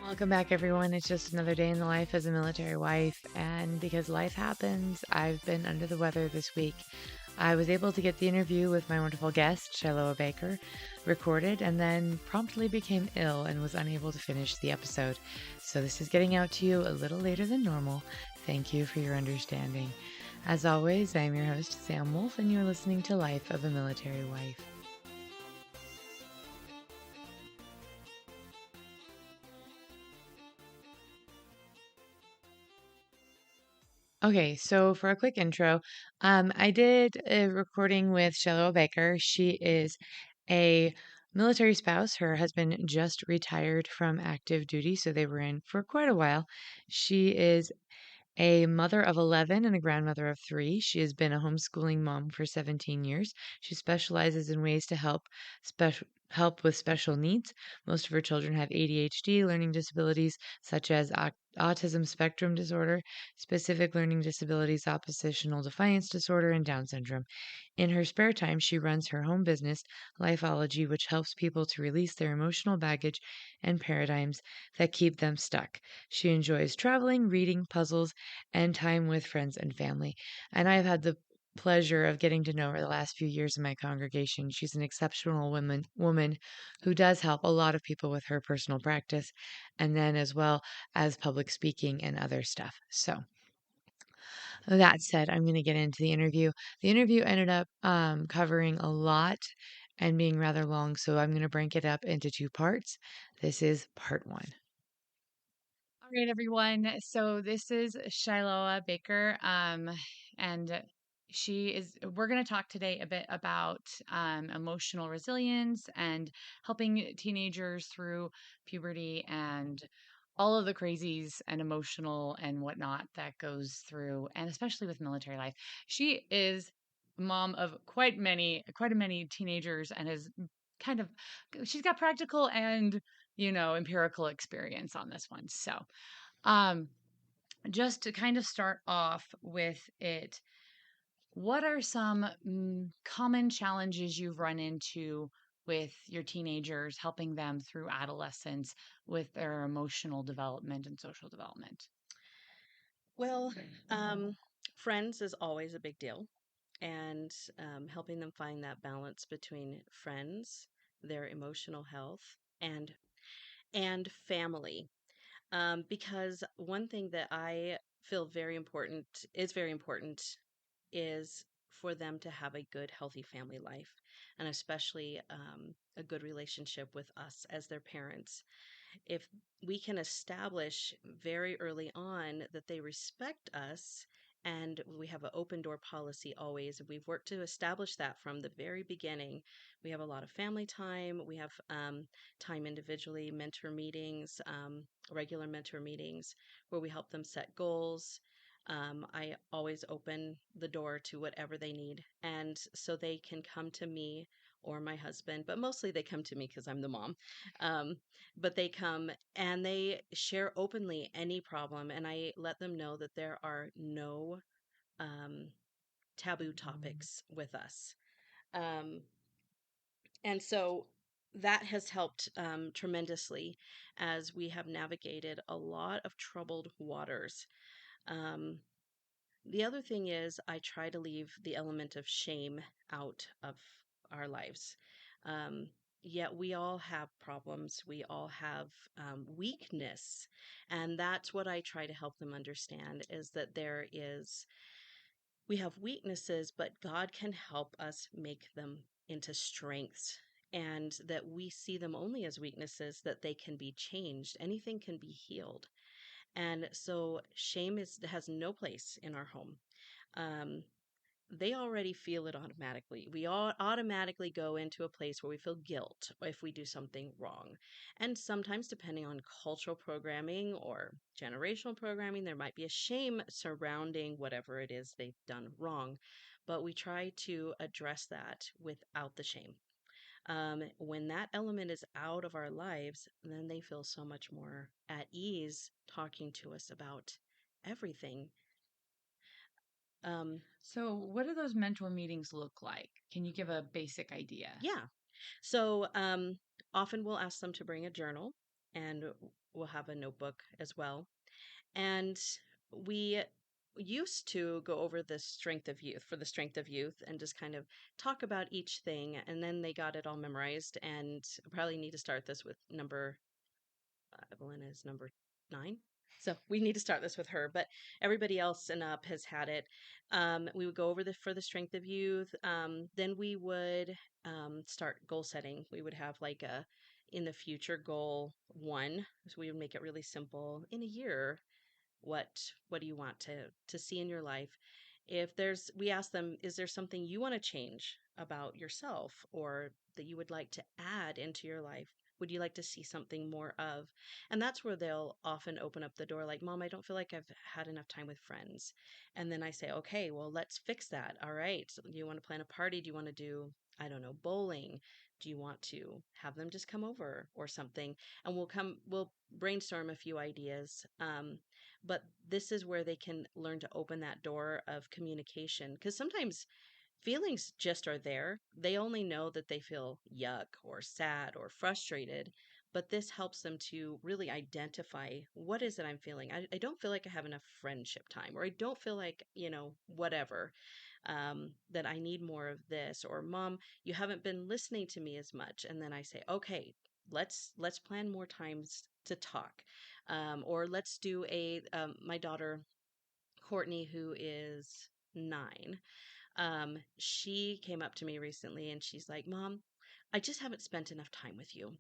Welcome back, everyone. It's just another day in the life as a military wife, and because life happens, I've been under the weather this week. I was able to get the interview with my wonderful guest, Shiloah Baker, recorded, and then promptly became ill and was unable to finish the episode. So this is getting out to you a little later than normal. Thank you for your understanding. As always, I'm your host, Sam Wolf, and you're listening to Life of a Military Wife. Okay, so for a quick intro, I did a recording with Shiloah Baker. She is a military spouse. Her husband just retired from active duty, so they were in for quite a while. She is a mother of 11 and a grandmother of 3. She has been a homeschooling mom for 17 years. She specializes in ways to help with special needs. Most of her children have ADHD, learning disabilities such as autism spectrum disorder, specific learning disabilities, oppositional defiance disorder, and Down syndrome. In her spare time, she runs her home business, Lifeology, which helps people to release their emotional baggage and paradigms that keep them stuck. She enjoys traveling, reading, puzzles, and time with friends and family. And I've had the pleasure of getting to know her the last few years in my congregation. She's an exceptional woman who does help a lot of people with her personal practice and then as well as public speaking and other stuff. So, that said, I'm going to get into the interview. The interview ended up covering a lot and being rather long, so I'm going to break it up into 2 parts. This is part 1. All right, everyone. So this is Shiloah Baker, and we're going to talk today a bit about emotional resilience and helping teenagers through puberty and all of the crazies and emotional and whatnot that goes through, and especially with military life. She is mom of quite a many teenagers and is kind of, she's got practical and empirical experience on this one. So, um, just to kind of start off with it, what are some common challenges you've run into with your teenagers, helping them through adolescence with their emotional development and social development? Well, friends is always a big deal, and helping them find that balance between friends, their emotional health, and family. Because one thing that I feel very important, is for them to have a good, healthy family life, and especially a good relationship with us as their parents. If we can establish very early on that they respect us, and we have an open door policy always, we've worked to establish that from the very beginning. We have a lot of family time. We have time individually, mentor meetings, regular mentor meetings where we help them set goals. I always open the door to whatever they need. And so they can come to me or my husband, but mostly they come to me because I'm the mom. Um, but they come and they share openly any problem, and I let them know that there are no um, taboo topics with us. Um, and so that has helped tremendously as we have navigated a lot of troubled waters. Um, the other thing is, I try to leave the element of shame out of our lives. Um, Yet we all have problems. We all have weakness. And that's what I try to help them understand, is that we have weaknesses, but God can help us make them into strengths. And that we see them only as weaknesses, that they can be changed. Anything can be healed. And so shame has no place in our home. um, they already feel it automatically. We all automatically go into a place where we feel guilt if we do something wrong. And sometimes, depending on cultural programming or generational programming, there might be a shame surrounding whatever it is they've done wrong. But we try to address that without the shame. When that element is out of our lives, then they feel so much more at ease talking to us about everything. Um, So, what do those mentor meetings look like? Can you give a basic idea? yeah. So often we'll ask them to bring a journal and we'll have a notebook as well. And we used to go over the strength of youth for the strength of youth and just kind of talk about each thing. And then they got it all memorized. And probably need to start this with number Evelyn is number 9. So we need to start this with her, but everybody else and up has had it. We would go over the for the strength of youth. Then we would start goal setting. We would have like a in the future goal 1. So we would make it really simple. In a year, what do you want to see in your life? If there's we ask them, is there something you want to change about yourself or that you would like to add into your life? Would you like to see something more of? And that's where they'll often open up the door like, Mom, I don't feel like I've had enough time with friends. And then I say, okay, well, let's fix that. All right, so do you want to plan a party? Do you want to do, I don't know, bowling? Do you want to have them just come over or something? And we'll brainstorm a few ideas. But this is where they can learn to open that door of communication because sometimes feelings just are there. They only know that they feel yuck or sad or frustrated, but this helps them to really identify what is it I'm feeling. I don't feel like I have enough friendship time, or I don't feel like, whatever, that I need more of this, or Mom, you haven't been listening to me as much. And then I say, okay, let's plan more times to talk, or let's do a my daughter Courtney, who is 9, she came up to me recently and she's like, Mom, I just haven't spent enough time with you.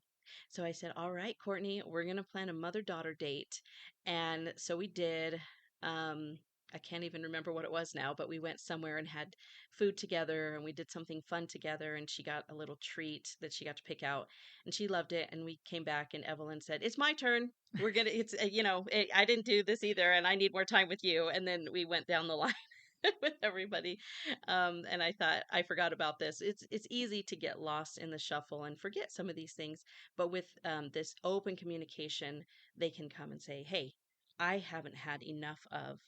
So I said, all right, Courtney, we're going to plan a mother daughter date. And so we did. Um, I can't even remember what it was now, but we went somewhere and had food together and we did something fun together. And she got a little treat that she got to pick out and she loved it. And we came back and Evelyn said, it's my turn. We're going to, I didn't do this either and I need more time with you. And then we went down the line. With everybody. And I thought I forgot about this. It's easy to get lost in the shuffle and forget some of these things, but with this open communication, they can come and say, "Hey, I haven't had enough of,"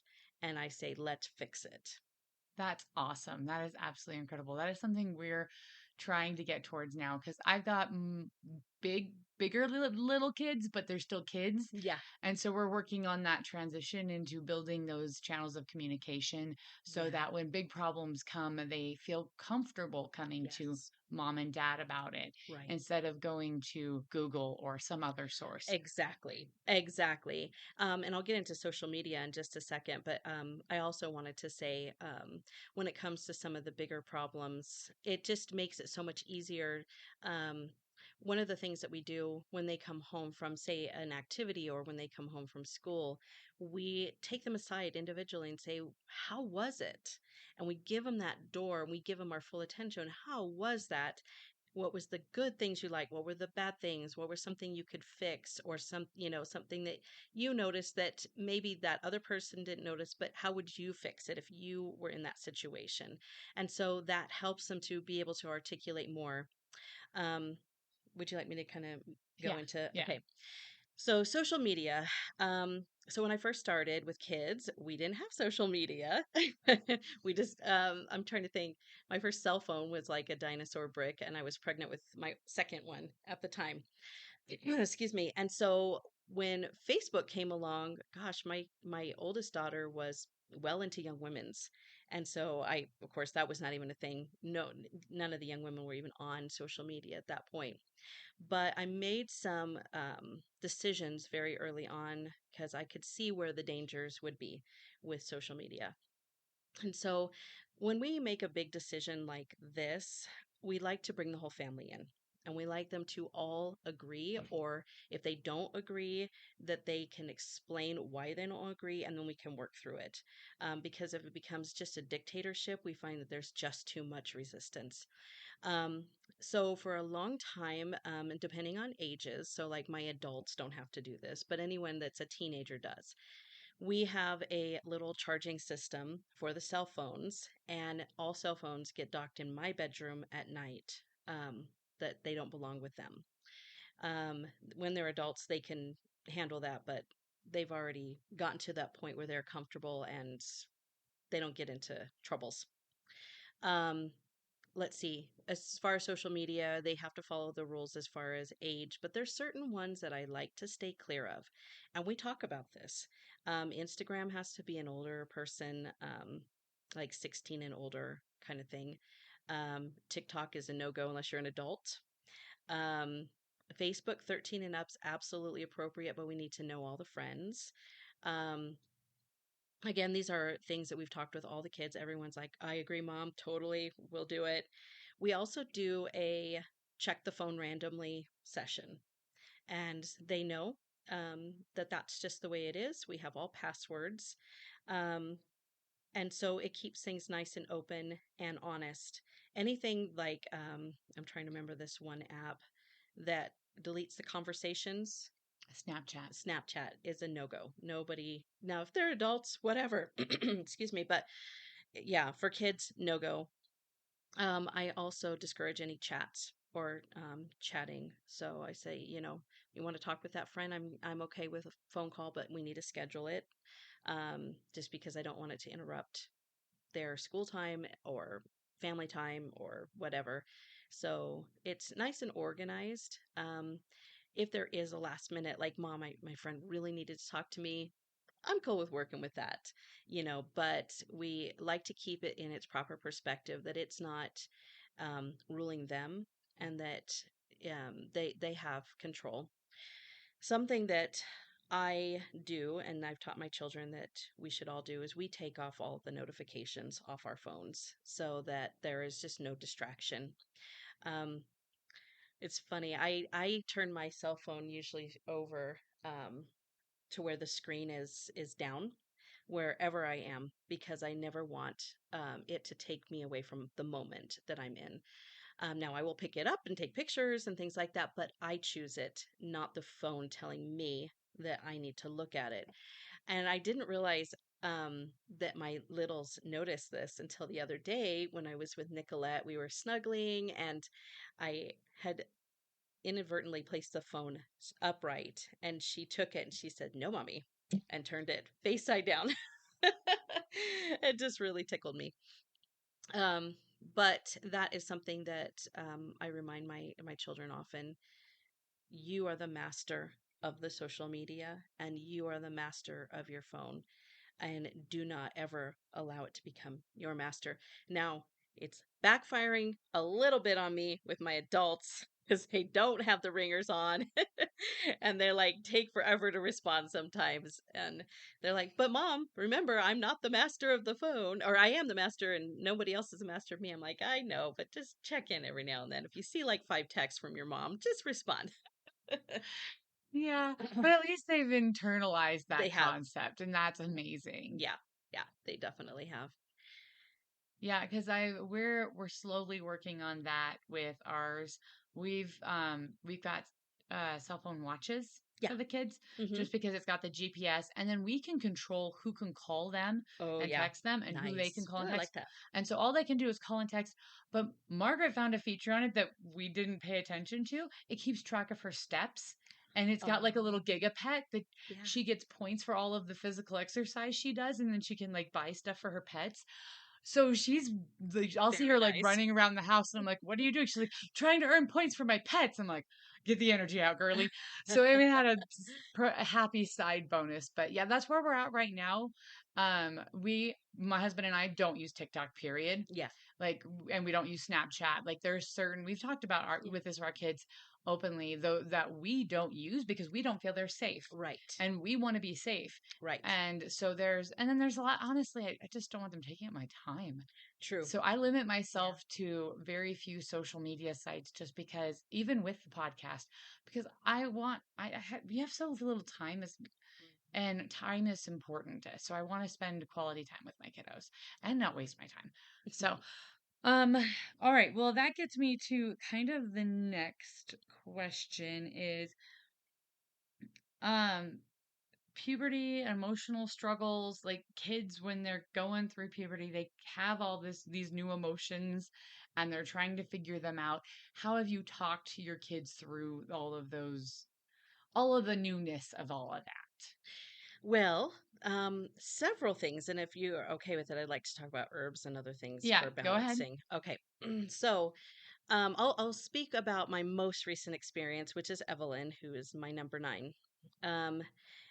and I say, "Let's fix it." That's awesome. That is absolutely incredible. That is something we're trying to get towards now because I've got bigger little kids, but they're still kids. Yeah. And so we're working on that transition into building those channels of communication so Yeah. that when big problems come, they feel comfortable coming to Yes. mom and dad about it Right. instead of going to Google or some other source. Exactly. Exactly. And I'll get into social media in just a second, but I also wanted to say when it comes to some of the bigger problems, it just makes it so much easier. Um, one of the things that we do when they come home from, say, an activity or when they come home from school, we take them aside individually and say, how was it? And we give them that door and we give them our full attention. How was that? What was the good things you like? What were the bad things? What was something you could fix or something that you noticed that maybe that other person didn't notice, but how would you fix it if you were in that situation? And so that helps them to be able to articulate more. Um, would you like me to kind of go Yeah. into, Yeah. okay. So social media. So when I first started with kids, we didn't have social media. We just I'm trying to think. My first cell phone was like a dinosaur brick, and I was pregnant with my second one at the time. Excuse me. And so when Facebook came along, gosh, my oldest daughter was well into young women's. And so of course that was not even a thing. No, none of the young women were even on social media at that point, but I made some decisions very early on because I could see where the dangers would be with social media. And so when we make a big decision like this, we like to bring the whole family in. And we like them to all agree, or if they don't agree, that they can explain why they don't agree, and then we can work through it. Because if it becomes just a dictatorship, we find that there's just too much resistance. Um, so for a long time, and depending on ages, so like my adults don't have to do this, but anyone that's a teenager does. We have a little charging system for the cell phones, and all cell phones get docked in my bedroom at night. That they don't belong with them. Um, when they're adults, they can handle that, but they've already gotten to that point where they're comfortable and they don't get into troubles. Um, let's see. As far as social media, they have to follow the rules as far as age, but there's certain ones that I like to stay clear of. And we talk about this. Instagram has to be an older person, like 16 and older kind of thing. TikTok is a no-go unless you're an adult. Um, Facebook 13 and up's absolutely appropriate, but we need to know all the friends. Um, Again, these are things that we've talked with all the kids. Everyone's like, I agree, mom, totally, we'll do it. We also do a check the phone randomly session, and they know that that's just the way it is. We have all passwords. Um, and so it keeps things nice and open and honest. Anything like, I'm trying to remember this one app that deletes the conversations. Snapchat. Snapchat is a no-go. Nobody, now if they're adults, whatever, excuse me, but yeah, for kids, no-go. I also discourage any chats or chatting. So I say, you want to talk with that friend, I'm okay with a phone call, but we need to schedule it. Just because I don't want it to interrupt their school time or family time or whatever. So it's nice and organized. If there is a last minute, like, mom, my friend really needed to talk to me, I'm cool with working with that, but we like to keep it in its proper perspective that it's not ruling them, and that they have control. Something that I do, and I've taught my children that we should all do, is we take off all of the notifications off our phones so that there is just no distraction. Um, it's funny. I turn my cell phone usually over to where the screen is down wherever I am, because I never want it to take me away from the moment that I'm in. Now, I will pick it up and take pictures and things like that, but I choose it, not the phone telling me that I need to look at it. And I didn't realize that my littles noticed this until the other day when I was with Nicolette. We were snuggling, and I had inadvertently placed the phone upright, and she took it and she said, "No, mommy," and turned it face side down. It just really tickled me. Um, but that is something that I remind my children often. You are the master of the social media, and you are the master of your phone, and do not ever allow it to become your master. Now, it's backfiring a little bit on me with my adults because they don't have the ringers on and they're like take forever to respond sometimes. And they're like, but mom, remember, I'm not the master of the phone, or I am the master and nobody else is the master of me. I'm like, I know, but just check in every now and then. If you see like 5 texts from your mom, just respond. Yeah, but at least they've internalized They that have. concept, and that's amazing. Yeah. Yeah, they definitely have. Yeah, because we're slowly working on that with ours. We've got cell phone watches Yeah. for the kids Hmm. just because it's got the GPS, and then we can control who can call them Oh, and yeah. text them and who they can Nice. call Oh, and I like text. that. And so all they can do is call and text. But Margaret found a feature on it that we didn't pay attention to. It keeps track of her steps. And it's got like a little Oh, gigapet that yeah. she gets points for all of the physical exercise she does, and then she can like buy stuff for her pets. So she's like, I'll see Very her like nice. running around the house, and I'm like, "What are you doing?" She's like, "Trying to earn points for my pets." I'm like, "Get the energy out, girly." So I mean, had a happy side bonus, but yeah, that's where we're at right now. My husband and I don't use TikTok, period. Yeah. Like, and we don't use Snapchat. Like, there's certain we've talked about Yeah. with this our kids openly, though, that we don't use because we don't feel they're safe, Right. and we want to be safe. Right. And so and then there's a lot, honestly, I just don't want them taking up my time. True. So I limit Yeah. myself to very few social media sites just because, even with the podcast, because we have so little time and time is important. So I want to spend quality time with my kiddos and not waste my time. So, um, all right. Well, that gets me to kind of the next question is, um, puberty, emotional struggles, like kids when they're going through puberty, they have all these new emotions and they're trying to figure them out. How have you talked to your kids through all of the newness of all of that? Well, several things, and if you are okay with it, I'd like to talk about herbs and other things Yeah, for go ahead. balancing. Okay, so I'll speak about my most recent experience, which is Evelyn, who is my number 9. Um,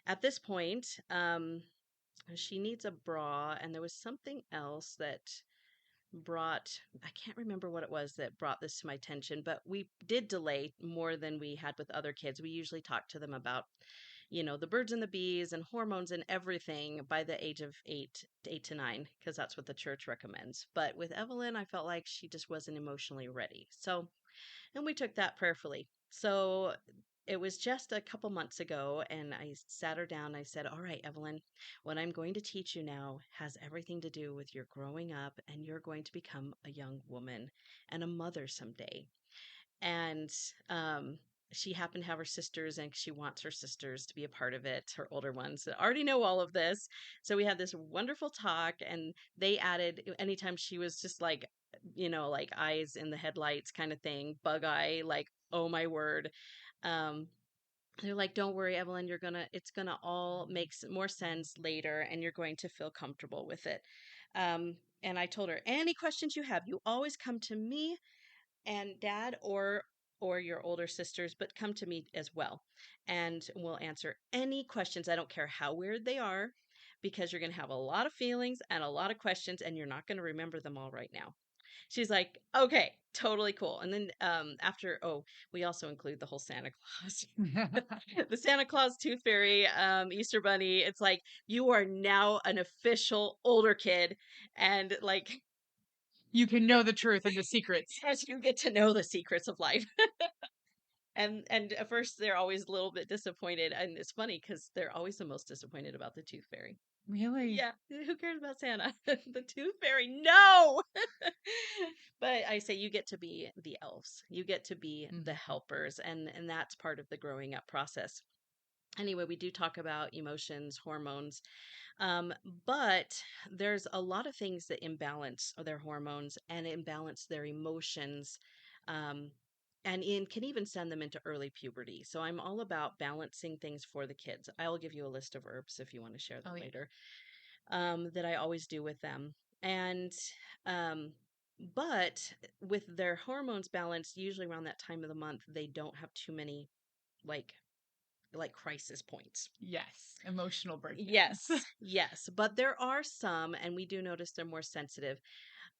at this point, she needs a bra, and there was something else that brought, I can't remember what it was that brought this to my attention, but we did delay more than we had with other kids. We usually talk to them about, the birds and the bees and hormones and everything by the age of 8 to 9, because that's what the church recommends. But with Evelyn, I felt like she just wasn't emotionally ready. So, and we took that prayerfully. So it was just a couple months ago, and I sat her down. I said, "All right, Evelyn, what I'm going to teach you now has everything to do with your growing up, and you're going to become a young woman and a mother someday." And she happened to have her sisters, and she wants her sisters to be a part of it, her older ones that already know all of this. So we had this wonderful talk, and they added anytime she was just like, like eyes in the headlights kind of thing, bug eye, like, oh my word. Um, they're like, don't worry, Evelyn, it's gonna all make more sense later, and you're going to feel comfortable with it. And I told her, any questions you have, you always come to me and dad, or your older sisters, but come to me as well, and we'll answer any questions. I don't care how weird they are, because you're going to have a lot of feelings and a lot of questions, and you're not going to remember them all right now. She's like, okay, totally cool. And then after, oh, we also include the whole Santa Claus, the Santa Claus, Tooth Fairy, Easter Bunny. It's like, you are now an official older kid, and like, You can know the truth and the secrets. as you get to know the secrets of life. And at first they're always a little bit disappointed, and it's funny because they're always the most disappointed about the tooth fairy. Really? Yeah, who cares about Santa? The tooth fairy, no. But I say you get to be the elves. You get to be the Mhm. helpers, and that's part of the growing up process. Anyway, we do talk about emotions, hormones, um, but there's a lot of things that imbalance their hormones and imbalance their emotions, um, and can even send them into early puberty. So I'm all about balancing things for the kids. I'll give you a list of herbs if you want to share Oh that yeah. later, that I always do with them. And um, but with their hormones balanced, usually around that time of the month, they don't have too many like crisis points. Yes. Emotional breakdowns. Yes, yes, but there are some, and we do notice they're more sensitive.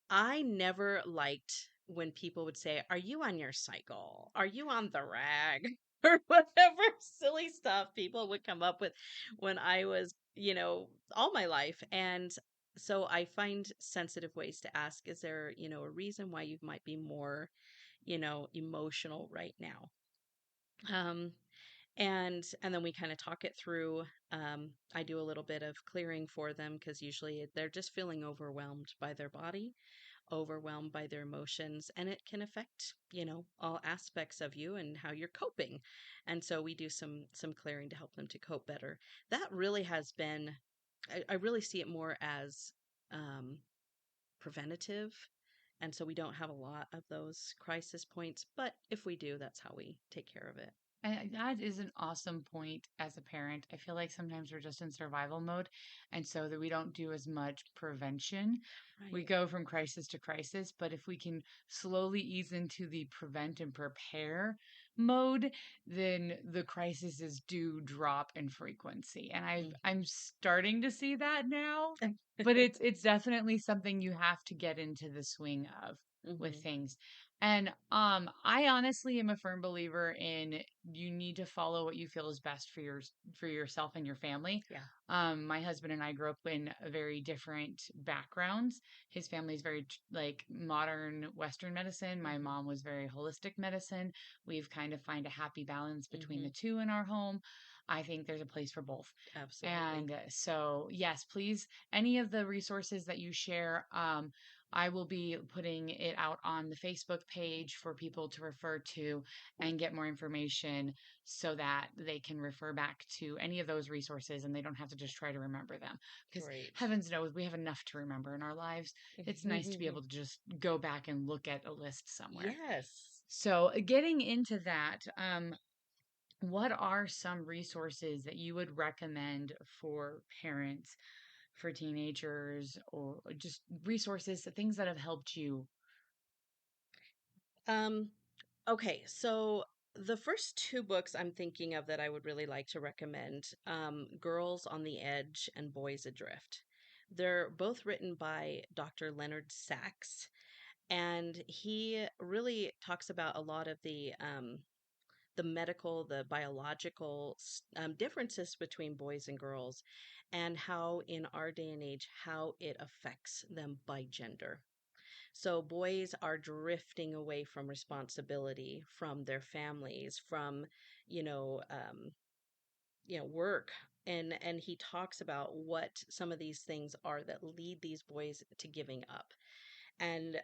I never liked when people would say, "Are you on your cycle? Are you on the rag?" or whatever silly stuff people would come up with when I was, all my life. And so I find sensitive ways to ask, is there, a reason why you might be more, emotional right now? Um, and then we kind of talk it through. I do a little bit of clearing for them, because usually they're just feeling overwhelmed by their body, overwhelmed by their emotions, and it can affect, all aspects of you and how you're coping. And so we do some clearing to help them to cope better. That really has been, I really see it more as um, preventative. And so we don't have a lot of those crisis points, but if we do, that's how we take care of it. And that is an awesome point as a parent. I feel like sometimes we're just in survival mode, and so that we don't do as much prevention. We Right. go from crisis to crisis, but if we can slowly ease into the prevent and prepare mode, then the crises do drop in frequency. And I'm starting to see that now, but it's definitely something you have to get into the swing of with Hmm. things. And I honestly am a firm believer in you need to follow what you feel is best for yourself and your family. Yeah. My husband and I grew up in a very different backgrounds. His family is very like modern Western medicine. My Hmm. mom was very holistic medicine. We've kind of find a happy balance between Hmm. the two in our home. I think there's a place for both. Absolutely. And so, yes, please, any of the resources that you share, I will be putting it out on the Facebook page for people to refer to and get more information so that they can refer back to any of those resources and they don't have to just try to remember them. Because Great. heavens knows we have enough to remember in our lives. It's nice to be able to just go back and look at a list somewhere. Yes. So, getting into that, what are some resources that you would recommend for parents, for teenagers, or just resources, things that have helped you? Um, okay, so the first two books I'm thinking of that I would really like to recommend, Girls on the Edge and Boys Adrift. They're both written by Dr. Leonard Sachs, and he really talks about a lot of the medical, the biological differences between boys and girls, and how in our day and age, how it affects them by gender. So boys are drifting away from responsibility, from their families, from, you know, um, work. And he talks about what some of these things are that lead these boys to giving up. And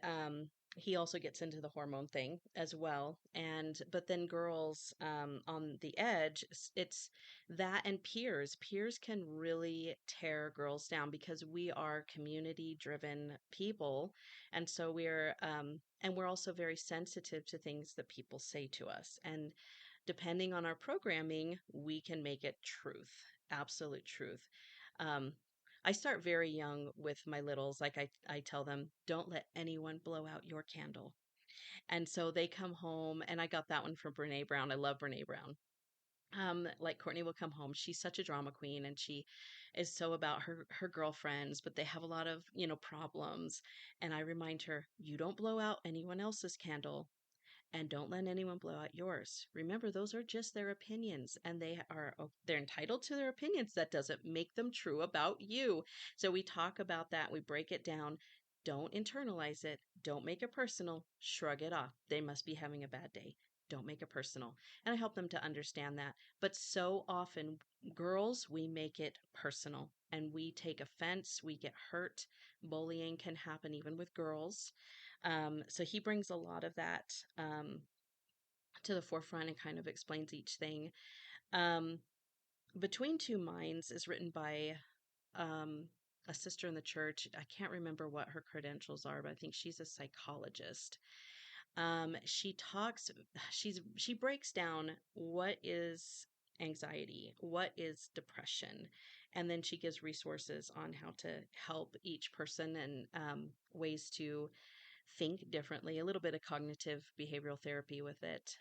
he also gets into the hormone thing as well. And but then girls, on the edge, it's that, and peers can really tear girls down because we are community driven people. And so we're also very sensitive to things that people say to us, and depending on our programming, we can make it truth, absolute truth. um, I start very young with my littles. Like I tell them, don't let anyone blow out your candle. And so they come home, and I got that one from Brene Brown. I love Brene Brown. Like Courtney will come home. She's such a drama queen, and she is so about her girlfriends, but they have a lot of, problems. And I remind her, you don't blow out anyone else's candle, and don't let anyone blow out yours. Remember, those are just their opinions, and they're entitled to their opinions. That doesn't make them true about you. So we talk about that, we break it down. Don't internalize it, don't make it personal, shrug it off. They must be having a bad day. Don't make it personal. And I help them to understand that. But so often, girls, we make it personal and we take offense, we get hurt. Bullying can happen even with girls. So he brings a lot of that to the forefront and kind of explains each thing. Um, Between Two Minds is written by um, a sister in the church. I can't remember what her credentials are, but I think she's a psychologist. She talks, she breaks down what is anxiety, what is depression, and then she gives resources on how to help each person, and ways to think differently, a little bit of cognitive behavioral therapy with it.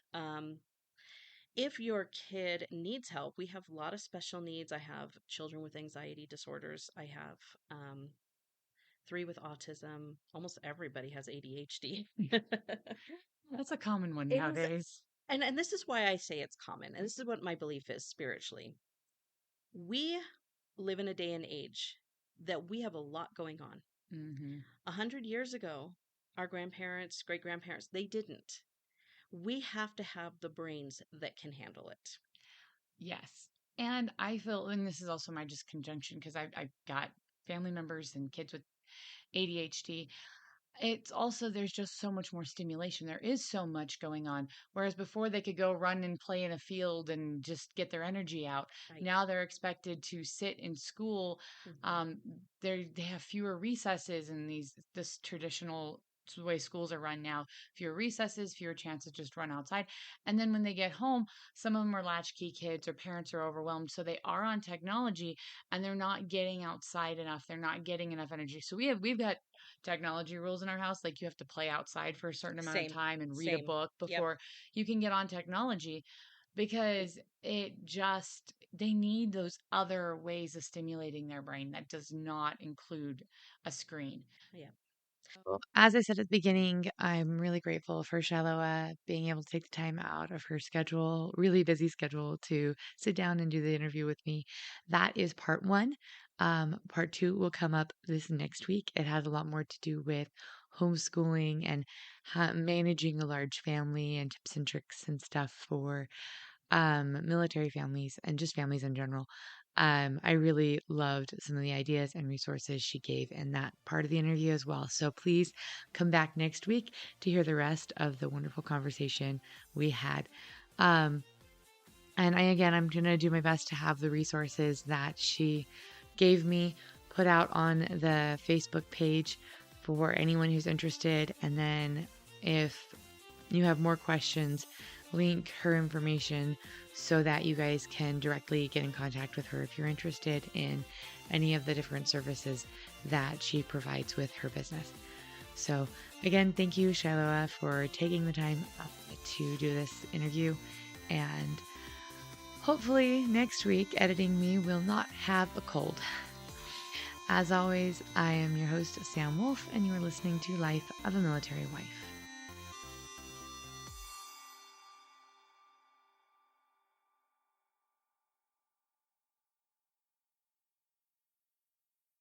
If your kid needs help, we have a lot of special needs. I have children with anxiety disorders. I have three with autism. Almost everybody has ADHD. That's a common one It is, nowadays. and this is why I say it's common, and this is what my belief is spiritually. We live in a day and age that we have a lot going on. Hmm. 100 years ago, our grandparents, great grandparents, they didn't. We have to have the brains that can handle it. Yes. And I feel, and this is also my just conjunction because I've got family members and kids with ADHD. It's also, there's just so much more stimulation. There is so much going on. Whereas before they could go run and play in a field and just get their energy out. Right. Now they're expected to sit in school. Hmm. Um, they have fewer recesses in this traditional way schools are run now. Fewer recesses, fewer chances to just run outside. And then when they get home, some of them are latchkey kids or parents are overwhelmed. So they are on technology and they're not getting outside enough. They're not getting enough energy. So we've got technology rules in our house. Like you have to play outside for a certain amount of Same. time and read a Same. book Yep. before you can get on technology because they need those other ways of stimulating their brain that does not include a screen. Yep. Well, as I said at the beginning, I'm really grateful for Shiloah being able to take the time out of her schedule, really busy schedule, to sit down and do the interview with me. That is part one. Part two will come up this next week. It has a lot more to do with homeschooling and managing a large family and tips and tricks and stuff for military families and just families in general. I really loved some of the ideas and resources she gave in that part of the interview as well. So please come back next week to hear the rest of the wonderful conversation we had. Um, I'm going to do my best to have the resources that she gave me put out on the Facebook page for anyone who's interested. And then if you have more questions, link her information so that you guys can directly get in contact with her if you're interested in any of the different services that she provides with her business. So again, thank you, Shiloah, for taking the time to do this interview. And hopefully next week, editing me will not have a cold. As always, I am your host, Sam Wolf, and you are listening to Life of a Military Wife.